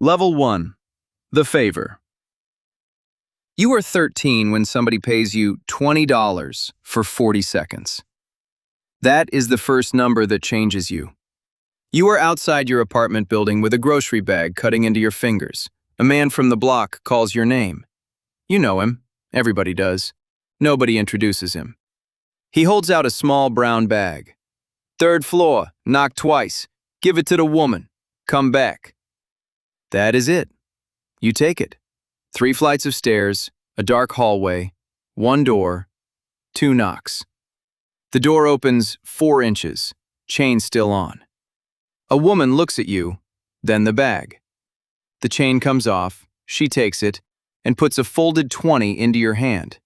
Level 1. The favor. You are 13 when somebody pays you $20 for 40 seconds. That is the first number that changes you. You are outside your apartment building with a grocery bag cutting into your fingers. A man from the block calls your name. You know him. Everybody does. Nobody introduces him. He holds out a small brown bag. "Third floor, knock twice. Give it to the woman. Come back." That is it. You take it. 3 flights of stairs, a dark hallway, 1 door, 2 knocks. The door opens 4 inches, chain still on. A woman looks at you, then the bag. The chain comes off, she takes it, and puts a folded 20 into your hand.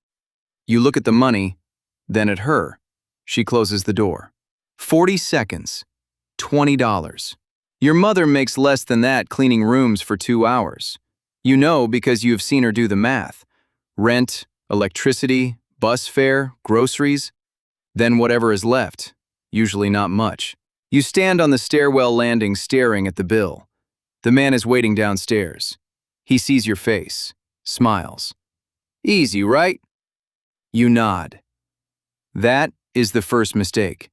You look at the money, then at her. She closes the door. 40 seconds, $20. Your mother makes less than that cleaning rooms for 2 hours. You know because you have seen her do the math. Rent, electricity, bus fare, groceries. Then whatever is left, usually not much. You stand on the stairwell landing staring at the bill. The man is waiting downstairs. He sees your face, smiles. "Easy, right?" You nod. That is the first mistake.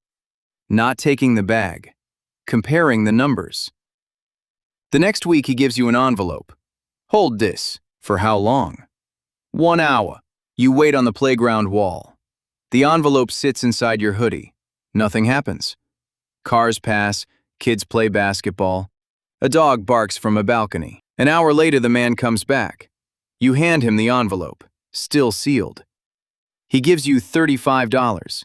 Not taking the bag. Comparing the numbers. The next week he gives you an envelope. "Hold this." For how long? 1 hour. You wait on the playground wall. The envelope sits inside your hoodie. Nothing happens. Cars pass, kids play basketball. A dog barks from a balcony. An hour later the man comes back. You hand him the envelope, still sealed. He gives you $35.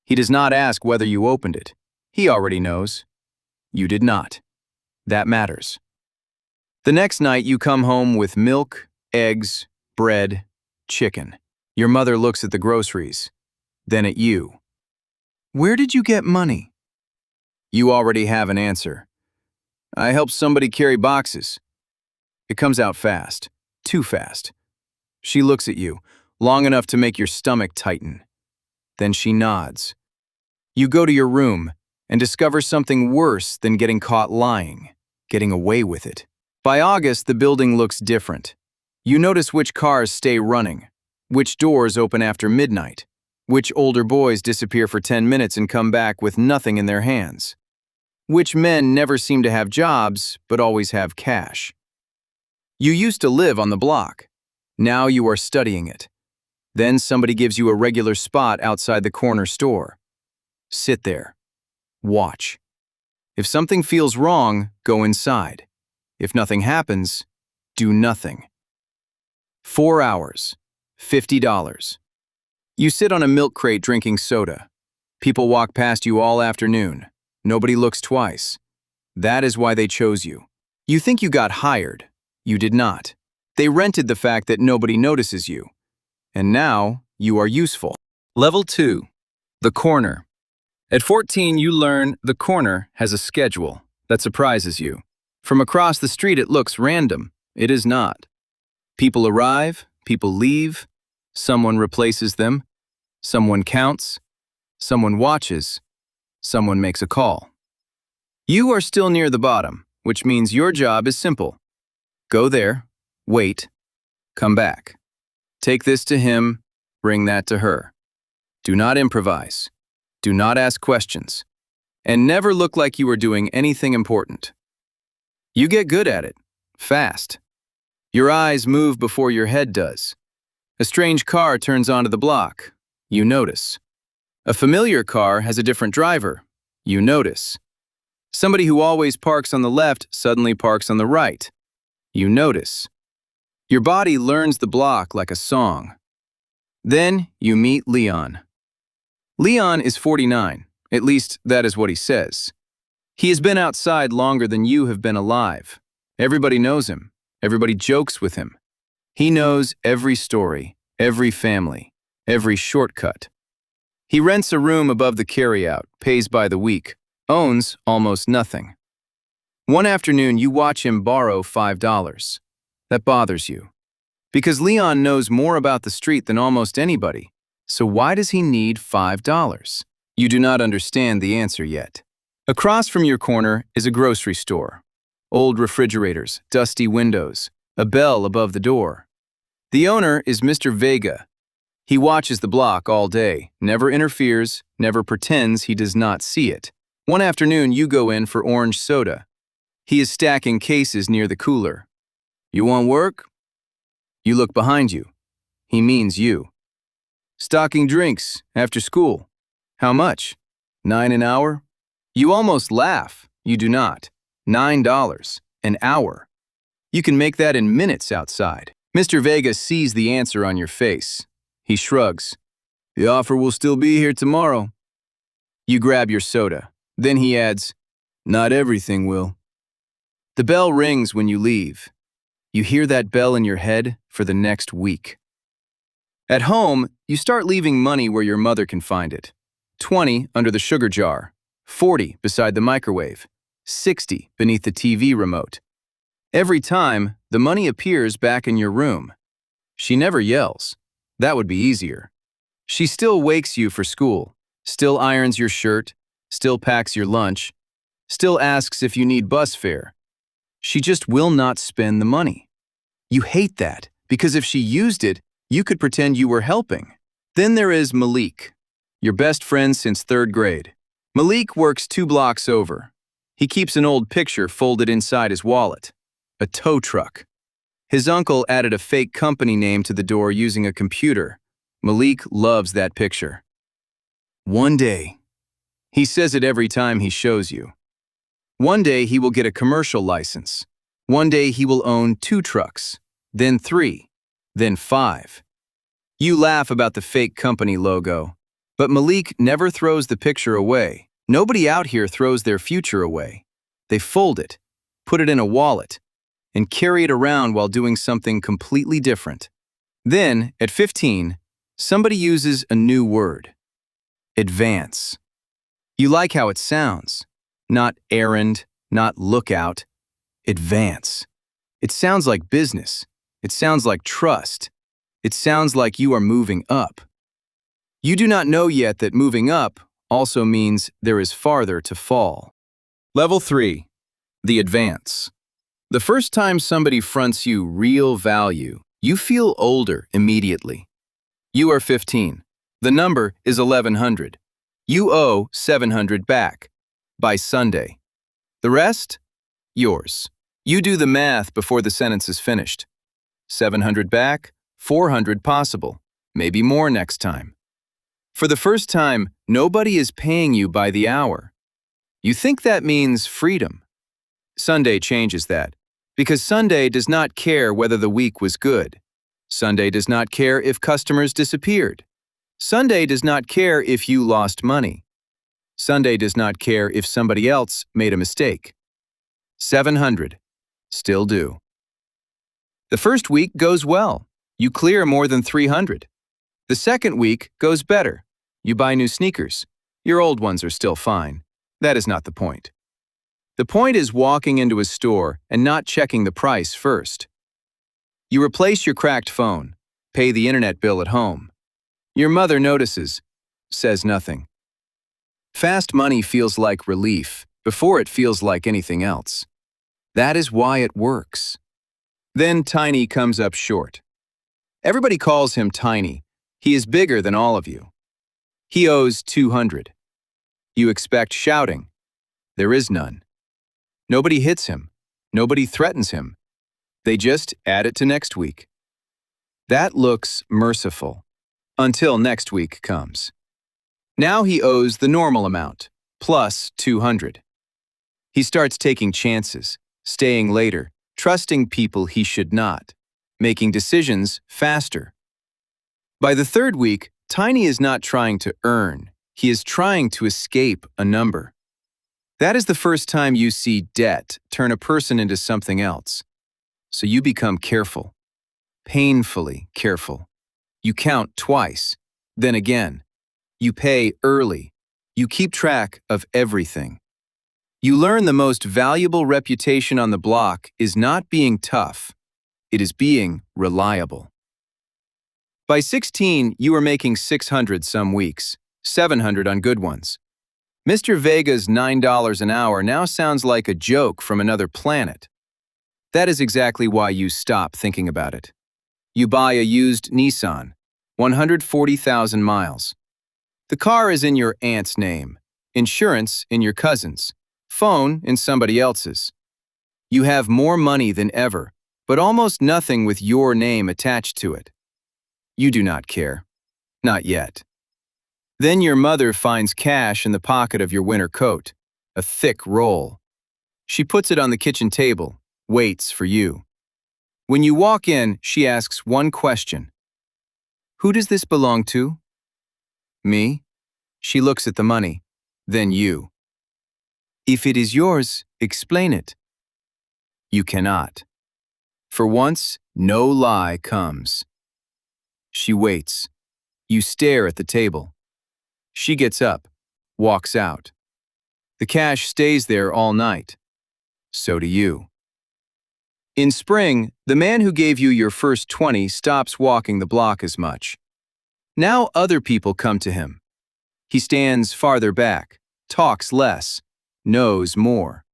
He does not ask whether you opened it. He already knows. You did not. That matters. The next night you come home with milk, eggs, bread, chicken. Your mother looks at the groceries, then at you. "Where did you get money?" You already have an answer. "I helped somebody carry boxes." It comes out fast, too fast. She looks at you, long enough to make your stomach tighten. Then she nods. You go to your room and discover something worse than getting caught lying, getting away with it. By August, the building looks different. You notice which cars stay running, which doors open after midnight, which older boys disappear for 10 minutes and come back with nothing in their hands, which men never seem to have jobs but always have cash. You used to live on the block. Now you are studying it. Then somebody gives you a regular spot outside the corner store. Sit there. Watch. If something feels wrong, go inside. If nothing happens, do nothing. 4 hours, $50. You sit on a milk crate drinking soda. People walk past you all afternoon. Nobody looks twice. That is why they chose you. You think you got hired. You did not. They rented the fact that nobody notices you. And now you are useful. Level 2. The corner. At 14, you learn the corner has a schedule that surprises you. From across the street, it looks random. It is not. People arrive, people leave, someone replaces them, someone counts, someone watches, someone makes a call. You are still near the bottom, which means your job is simple. Go there, wait, come back. Take this to him, bring that to her. Do not improvise. Do not ask questions. And never look like you are doing anything important. You get good at it, fast. Your eyes move before your head does. A strange car turns onto the block. You notice. A familiar car has a different driver. You notice. Somebody who always parks on the left suddenly parks on the right. You notice. Your body learns the block like a song. Then you meet Leon. Leon is 49, at least that is what he says. He has been outside longer than you have been alive. Everybody knows him. Everybody jokes with him. He knows every story, every family, every shortcut. He rents a room above the carryout, pays by the week, owns almost nothing. One afternoon, you watch him borrow $5. That bothers you. Because Leon knows more about the street than almost anybody. So why does he need $5? You do not understand the answer yet. Across from your corner is a grocery store. Old refrigerators, dusty windows, a bell above the door. The owner is Mr. Vega. He watches the block all day, never interferes, never pretends he does not see it. One afternoon, you go in for orange soda. He is stacking cases near the cooler. You want work? You look behind you. He means you. Stocking drinks after school. How much? $9 an hour? You almost laugh. You do not. $9 an hour. You can make that in minutes outside. Mr. Vega sees the answer on your face. He shrugs. The offer will still be here tomorrow. You grab your soda. Then he adds, not everything will. The bell rings when you leave. You hear that bell in your head for the next week. At home, you start leaving money where your mother can find it. 20 under the sugar jar, 40 beside the microwave, 60 beneath the TV remote. Every time, the money appears back in your room. She never yells. That would be easier. She still wakes you for school, still irons your shirt, still packs your lunch, still asks if you need bus fare. She just will not spend the money. You hate that, because if she used it, you could pretend you were helping. Then there is Malik, your best friend since 3rd grade. Malik works 2 blocks over. He keeps an old picture folded inside his wallet. A tow truck. His uncle added a fake company name to the door using a computer. Malik loves that picture. One day, he says it every time he shows you. One day he will get a commercial license. One day he will own 2 trucks, then 3, then 5. You laugh about the fake company logo, but Malik never throws the picture away. Nobody out here throws their future away. They fold it, put it in a wallet, and carry it around while doing something completely different. Then, at 15, somebody uses a new word. Advance. You like how it sounds. Not errand, not lookout. Advance. It sounds like business. It sounds like trust. It sounds like you are moving up. You do not know yet that moving up also means there is farther to fall. Level 3. The advance. The first time somebody fronts you real value, you feel older immediately. You are 15. The number is 1100. You owe 700 back by Sunday. The rest? Yours. You do the math before the sentence is finished. 700 back, 400 possible, maybe more next time. For the first time, nobody is paying you by the hour. You think that means freedom. Sunday changes that, because Sunday does not care whether the week was good. Sunday does not care if customers disappeared. Sunday does not care if you lost money. Sunday does not care if somebody else made a mistake. 700. Still do. The first week goes well. You clear more than 300. The second week goes better. You buy new sneakers. Your old ones are still fine. That is not the point. The point is walking into a store and not checking the price first. You replace your cracked phone, pay the internet bill at home. Your mother notices, says nothing. Fast money feels like relief before it feels like anything else. That is why it works. Then Tiny comes up short. Everybody calls him Tiny. He is bigger than all of you. He owes 200. You expect shouting. There is none. Nobody hits him. Nobody threatens him. They just add it to next week. That looks merciful. Until next week comes. Now he owes the normal amount, plus 200. He starts taking chances, staying later, trusting people he should not, making decisions faster. By the third week, Tiny is not trying to earn. He is trying to escape a number. That is the first time you see debt turn a person into something else. So you become careful, painfully careful. You count twice, then again. You pay early. You keep track of everything. You learn the most valuable reputation on the block is not being tough. It is being reliable. By 16, you are making 600 some weeks, 700 on good ones. Mr. Vega's $9 an hour now sounds like a joke from another planet. That is exactly why you stop thinking about it. You buy a used Nissan, 140,000 miles. The car is in your aunt's name, insurance in your cousin's, phone in somebody else's. You have more money than ever, but almost nothing with your name attached to it. You do not care. Not yet. Then your mother finds cash in the pocket of your winter coat, a thick roll. She puts it on the kitchen table, waits for you. When you walk in, she asks one question. Who does this belong to? Me? She looks at the money, then you. If it is yours, explain it. You cannot. For once, no lie comes. She waits. You stare at the table. She gets up, walks out. The cash stays there all night. So do you. In spring, the man who gave you your first 20 stops walking the block as much. Now other people come to him. He stands farther back, talks less, knows more.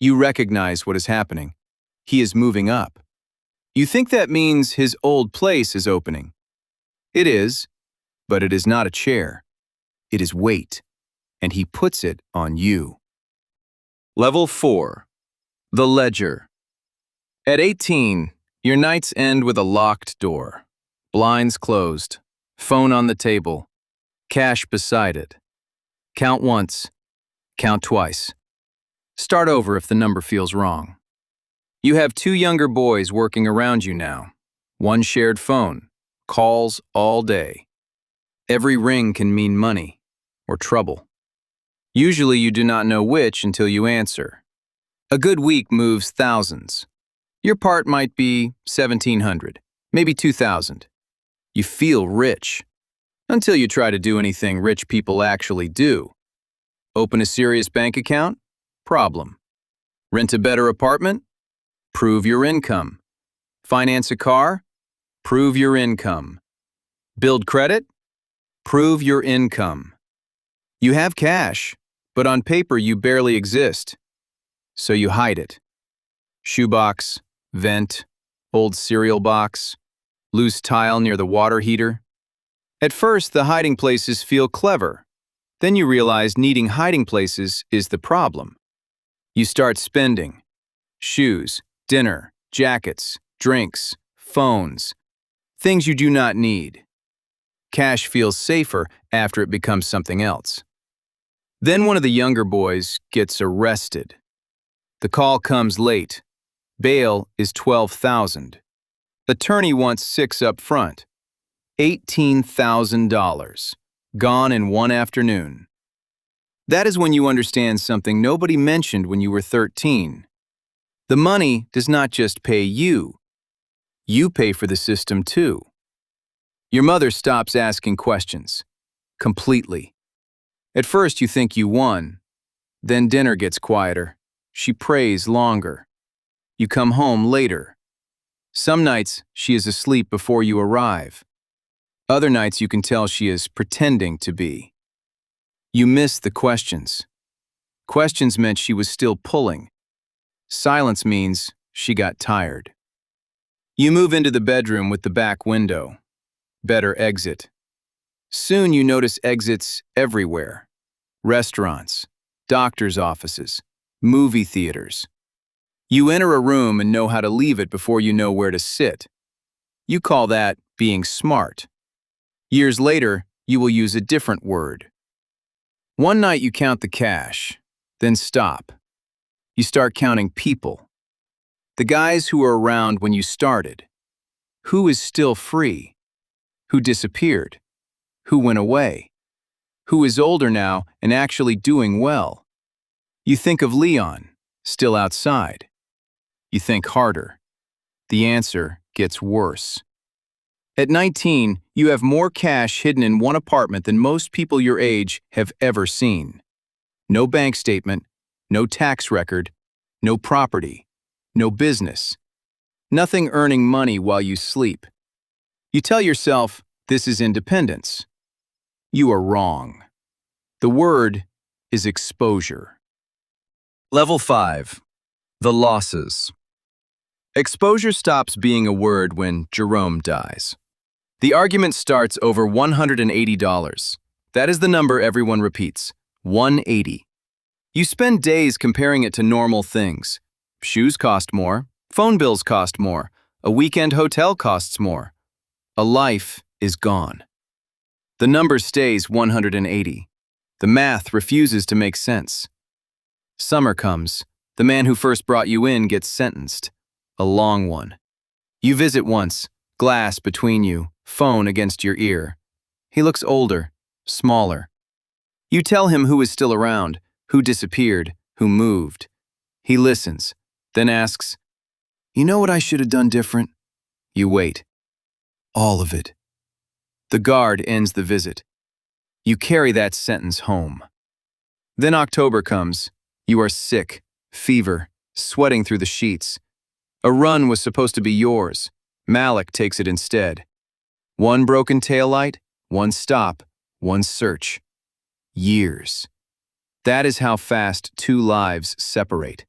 You recognize what is happening. He is moving up. You think that means his old place is opening. It is, but it is not a chair. It is weight, and he puts it on you. Level 4. The Ledger. At 18, your nights end with a locked door, blinds closed, phone on the table, cash beside it. Count once, count twice. Start over if the number feels wrong. You have 2 younger boys working around you now. One shared phone, calls all day. Every ring can mean money or trouble. Usually you do not know which until you answer. A good week moves thousands. Your part might be 1,700, maybe 2,000. You feel rich, until you try to do anything rich people actually do. Open a serious bank account? Problem. Rent a better apartment? Prove your income. Finance a car? Prove your income. Build credit? Prove your income. You have cash, but on paper you barely exist. So you hide it. Shoebox, vent, old cereal box, loose tile near the water heater. At first, the hiding places feel clever. Then you realize needing hiding places is the problem. You start spending. Shoes, dinner, jackets, drinks, phones. Things you do not need. Cash feels safer after it becomes something else. Then one of the younger boys gets arrested. The call comes late. Bail is $12,000. Attorney wants 6 up front. $18,000. Gone in one afternoon. That is when you understand something nobody mentioned when you were 13. The money does not just pay you. You pay for the system too. Your mother stops asking questions. Completely. At first you think you won. Then dinner gets quieter. She prays longer. You come home later. Some nights she is asleep before you arrive. Other nights you can tell she is pretending to be. You miss the questions. Questions meant she was still pulling. Silence means she got tired. You move into the bedroom with the back window. Better exit. Soon you notice exits everywhere. Restaurants, doctor's offices, movie theaters. You enter a room and know how to leave it before you know where to sit. You call that being smart. Years later, you will use a different word. One night you count the cash, then stop. You start counting people. The guys who were around when you started. Who is still free? Who disappeared? Who went away? Who is older now and actually doing well? You think of Leon, still outside. You think harder. The answer gets worse. At 19, you have more cash hidden in one apartment than most people your age have ever seen. No bank statement, no tax record, no property, no business. Nothing earning money while you sleep. You tell yourself, this is independence. You are wrong. The word is exposure. Level 5. The losses. Exposure stops being a word when Jerome dies. The argument starts over $180. That is the number everyone repeats, 180. You spend days comparing it to normal things. Shoes cost more, phone bills cost more, a weekend hotel costs more. A life is gone. The number stays 180. The math refuses to make sense. Summer comes. The man who first brought you in gets sentenced. A long one. You visit once, glass between you, phone against your ear. He looks older, smaller. You tell him who is still around, who disappeared, who moved. He listens, then asks, "You know what I should have done different?" You wait. All of it. The guard ends the visit. You carry that sentence home. Then October comes. You are sick, fever, sweating through the sheets. A run was supposed to be yours. Malik takes it instead. One broken taillight, one stop, one search. Years. That is how fast two lives separate.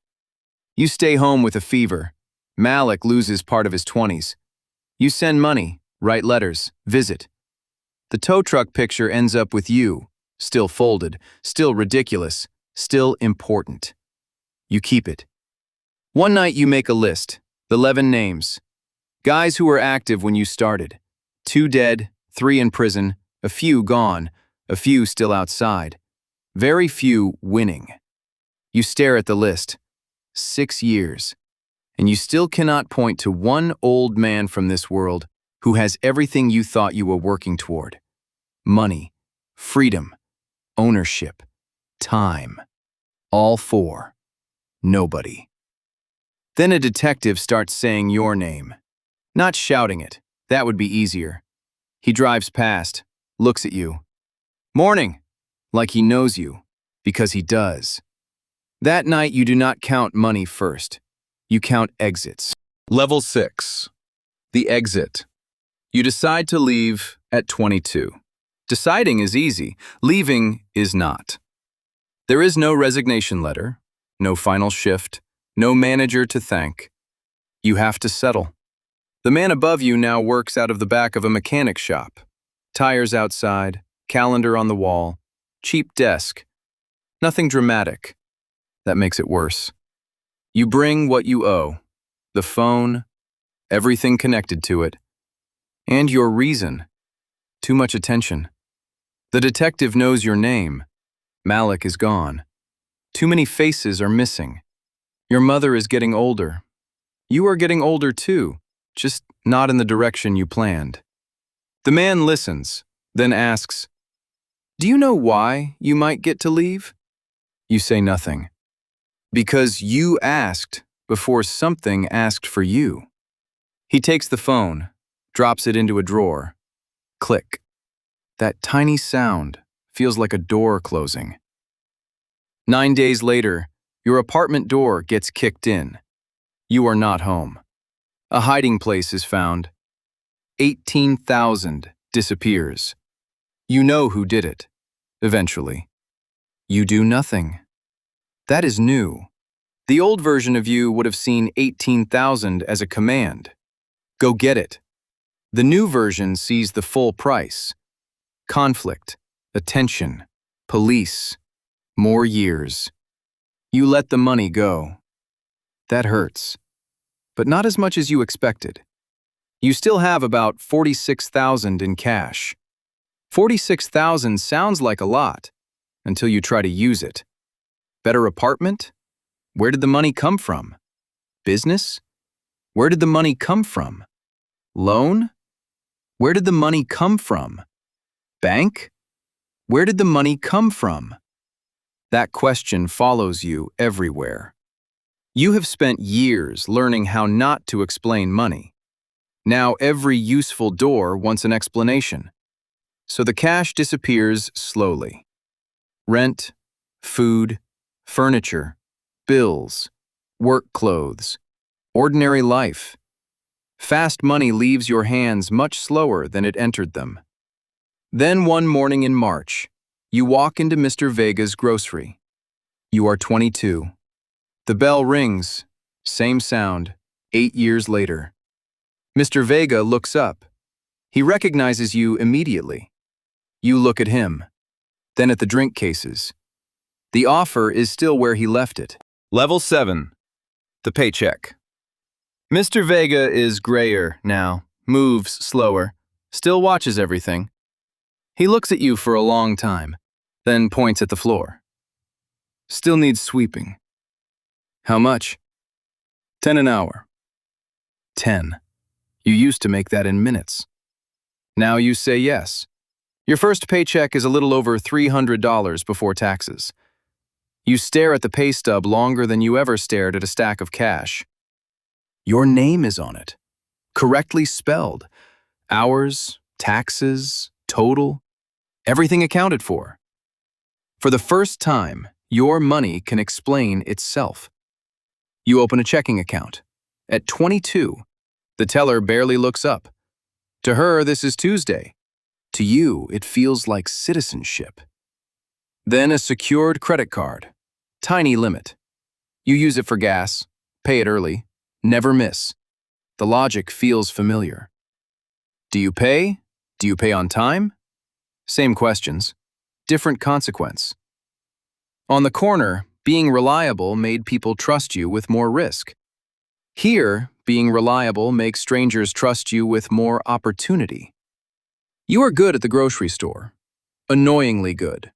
You stay home with a fever. Malik loses part of his 20s. You send money, write letters, visit. The tow truck picture ends up with you, still folded, still ridiculous, still important. You keep it. One night you make a list, 11 names. Guys who were active when you started. 2 dead, 3 in prison, a few gone, a few still outside. Very few winning. You stare at the list. 6 years. And you still cannot point to one old man from this world who has everything you thought you were working toward. Money, freedom, ownership, time. All 4. Nobody. Then a detective starts saying your name. Not shouting it. That would be easier. He drives past, looks at you. Morning. Like he knows you, because he does. That night you do not count money first. You count exits. Level 6. The exit. You decide to leave at 22. Deciding is easy. Leaving is not. There is no resignation letter, no final shift, no manager to thank. You have to settle. The man above you now works out of the back of a mechanic shop. Tires outside, calendar on the wall, cheap desk. Nothing dramatic. That makes it worse. You bring what you owe, the phone, everything connected to it, and your reason. Too much attention. The detective knows your name. Malik is gone. Too many faces are missing. Your mother is getting older. You are getting older too, just not in the direction you planned. The man listens, then asks, "Do you know why you might get to leave?" You say nothing. Because you asked before something asked for you. He takes the phone, drops it into a drawer. Click. That tiny sound feels like a door closing. 9 days later, your apartment door gets kicked in. You are not home. A hiding place is found. 18,000 disappears. You know who did it. Eventually. You do nothing. That is new. The old version of you would have seen 18,000 as a command. Go get it. The new version sees the full price. Conflict, attention, police, more years. You let the money go. That hurts. But not as much as you expected. You still have about 46,000 in cash. 46,000 sounds like a lot, until you try to use it. Better apartment? Where did the money come from? Business? Where did the money come from? Loan? Where did the money come from? Bank? Where did the money come from? That question follows you everywhere. You have spent years learning how not to explain money. Now every useful door wants an explanation. So the cash disappears slowly. Rent, food, furniture, bills, work clothes, ordinary life. Fast money leaves your hands much slower than it entered them. Then one morning in March, You walk into Mr. Vega's grocery. You are 22. The bell rings. Same sound, 8 years later. Mr. Vega looks up. He recognizes you immediately. You look at him, then at the drink cases. The offer is still where he left it. Level 7. The paycheck. Mr. Vega is grayer now, moves slower, still watches everything. He looks at you for a long time, then points at the floor. Still needs sweeping. How much? 10 an hour. 10. You used to make that in minutes. Now you say yes. Your first paycheck is a little over $300 before taxes. You stare at the pay stub longer than you ever stared at a stack of cash. Your name is on it, correctly spelled. Hours, taxes, total, everything accounted for. For the first time, your money can explain itself. You open a checking account. At 22, the teller barely looks up. To her, this is Tuesday. To you, it feels like citizenship. Then a secured credit card. Tiny limit. You use it for gas, pay it early, never miss. The logic feels familiar. Do you pay? Do you pay on time? Same questions, different consequence. On the corner, being reliable made people trust you with more risk. Here, being reliable makes strangers trust you with more opportunity. You are good at the grocery store. Annoyingly good.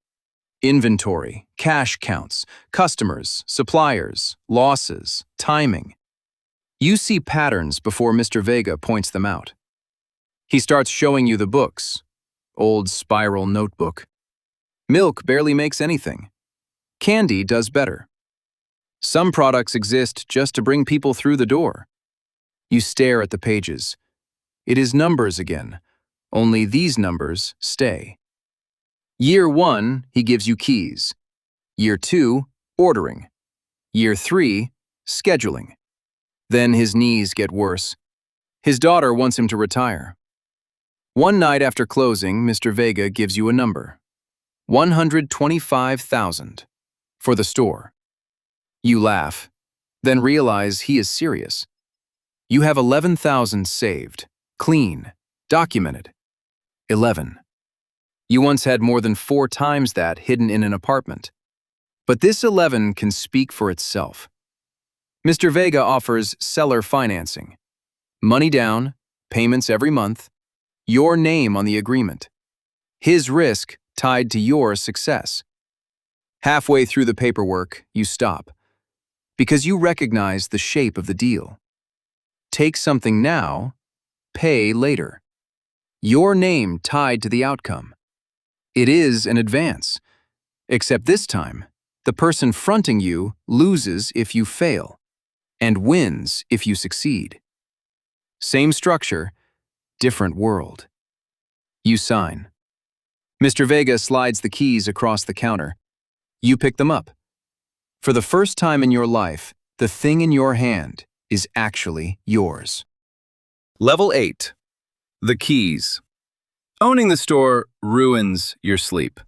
Inventory, cash counts, customers, suppliers, losses, timing. You see patterns before Mr. Vega points them out. He starts showing you the books. Old spiral notebook. Milk barely makes anything. Candy does better. Some products exist just to bring people through the door. You stare at the pages. It is numbers again, only these numbers stay. Year 1, he gives you keys. Year 2, ordering. Year 3, scheduling. Then his knees get worse. His daughter wants him to retire. One night after closing, Mr. Vega gives you a number. $125,000 for the store. You laugh, then realize he is serious. You have $11,000 saved, clean, documented. 11. You once had more than 4 times that hidden in an apartment. But this 11 can speak for itself. Mr. Vega offers seller financing. Money down, payments every month, your name on the agreement. His risk tied to your success. Halfway through the paperwork, you stop, because you recognize the shape of the deal. Take something now, pay later. Your name tied to the outcome. It is an advance, except this time, the person fronting you loses if you fail, and wins if you succeed. Same structure, different world. You sign. Mr. Vega slides the keys across the counter. You pick them up. For the first time in your life, the thing in your hand is actually yours. Level 8. The keys. Owning the store ruins your sleep.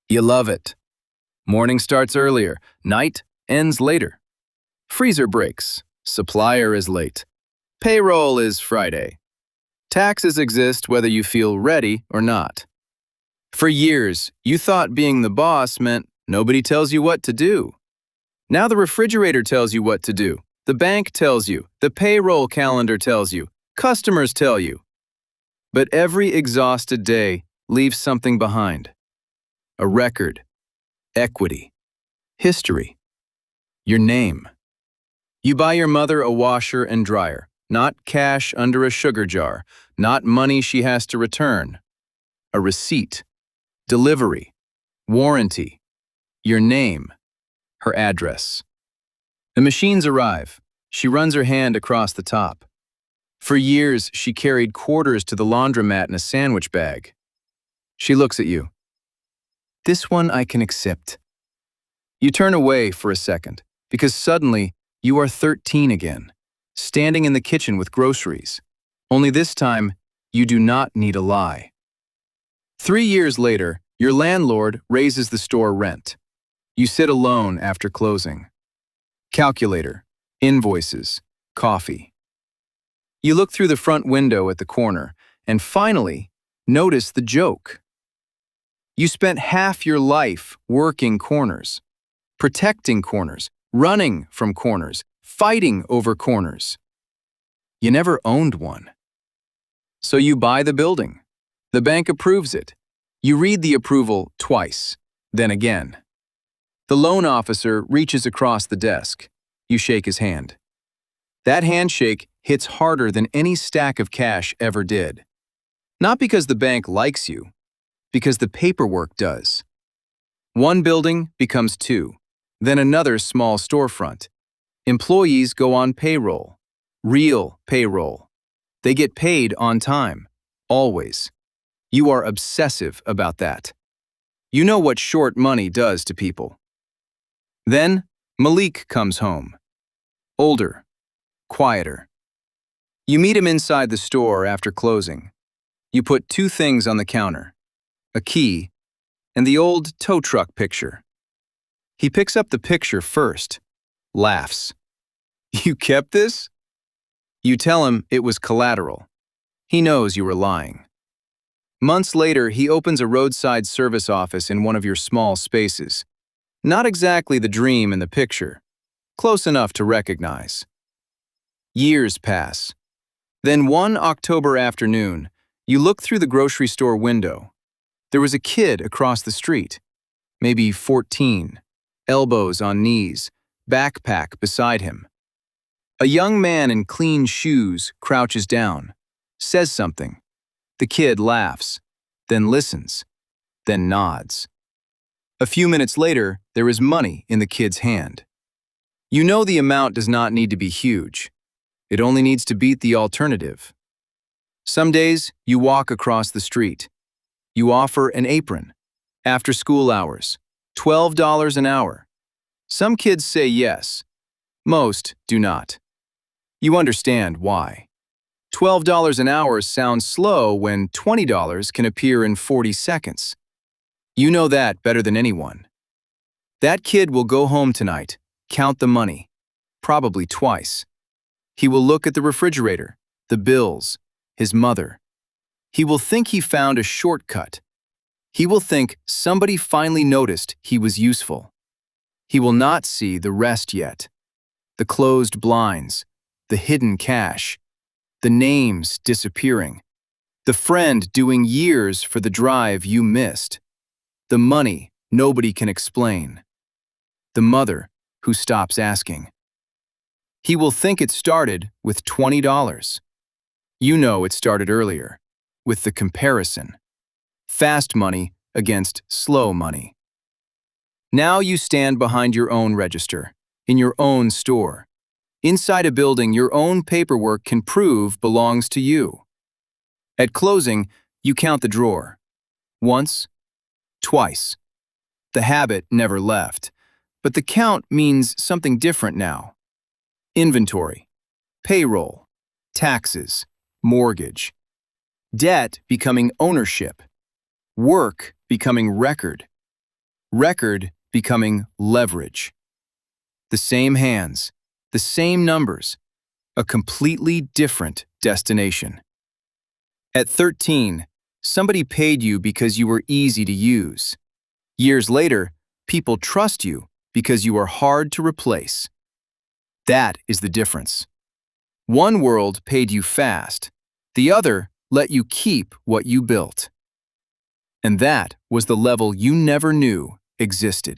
You love it. Morning starts earlier, night ends later. Freezer breaks, supplier is late. Payroll is Friday. Taxes exist whether you feel ready or not. For years, you thought being the boss meant nobody tells you what to do. Now the refrigerator tells you what to do. The bank tells you. The payroll calendar tells you. Customers tell you. But every exhausted day leaves something behind. A record, equity, history, your name. You buy your mother a washer and dryer, not cash under a sugar jar, not money she has to return. A receipt, delivery, warranty, your name, her address. The machines arrive. She runs her hand across the top. For years, she carried quarters to the laundromat in a sandwich bag. She looks at you. This one I can accept. You turn away for a second, because suddenly you are 13 again, standing in the kitchen with groceries. Only this time, you do not need a lie. 3 years later, Your landlord raises the store rent. You sit alone after closing. Calculator, invoices, coffee. You look through the front window at the corner and finally notice the joke. You spent half your life working corners, protecting corners, running from corners, fighting over corners. You never owned one. So you buy the building. The bank approves it. You read the approval twice, then again. The loan officer reaches across the desk. You shake his hand. That handshake hits harder than any stack of cash ever did. Not because the bank likes you, because the paperwork does. One building becomes two, then another small storefront. Employees go on payroll, real payroll. They get paid on time, always. You are obsessive about that. You know what short money does to people. Then Malik comes home. Older, quieter. You meet him inside the store after closing. You put two things on the counter, a key and the old tow truck picture. He picks up the picture first, laughs. You kept this? You tell him it was collateral. He knows you were lying. Months later, he opens a roadside service office in one of your small spaces. Not exactly the dream in the picture, close enough to recognize. Years pass. Then one October afternoon, you look through the grocery store window. There was a kid across the street, maybe 14, elbows on knees, backpack beside him. A young man in clean shoes crouches down, says something. The kid laughs, then listens, then nods. A few minutes later, there is money in the kid's hand. You know the amount does not need to be huge. It only needs to beat the alternative. Some days, you walk across the street. You offer an apron. After school hours, $12 an hour. Some kids say yes. Most do not. You understand why. $12 an hour sounds slow when $20 can appear in 40 seconds. You know that better than anyone. That kid will go home tonight, count the money, probably twice. He will look at the refrigerator, the bills, his mother. He will think he found a shortcut. He will think somebody finally noticed he was useful. He will not see the rest yet. The closed blinds, the hidden cash, the names disappearing, the friend doing years for the drive you missed, the money nobody can explain, the mother who stops asking. He will think it started with $20. You know it started earlier, with the comparison. Fast money against slow money. Now you stand behind your own register, in your own store. Inside a building your own paperwork can prove belongs to you. At closing, you count the drawer. Once, twice. The habit never left, but the count means something different now. Inventory, payroll, taxes, mortgage. Debt becoming ownership. Work becoming record. Record becoming leverage. The same hands, the same numbers, a completely different destination. At 13, somebody paid you because you were easy to use. Years later, people trust you because you are hard to replace. That is the difference. One world paid you fast, the other let you keep what you built. And that was the level you never knew existed.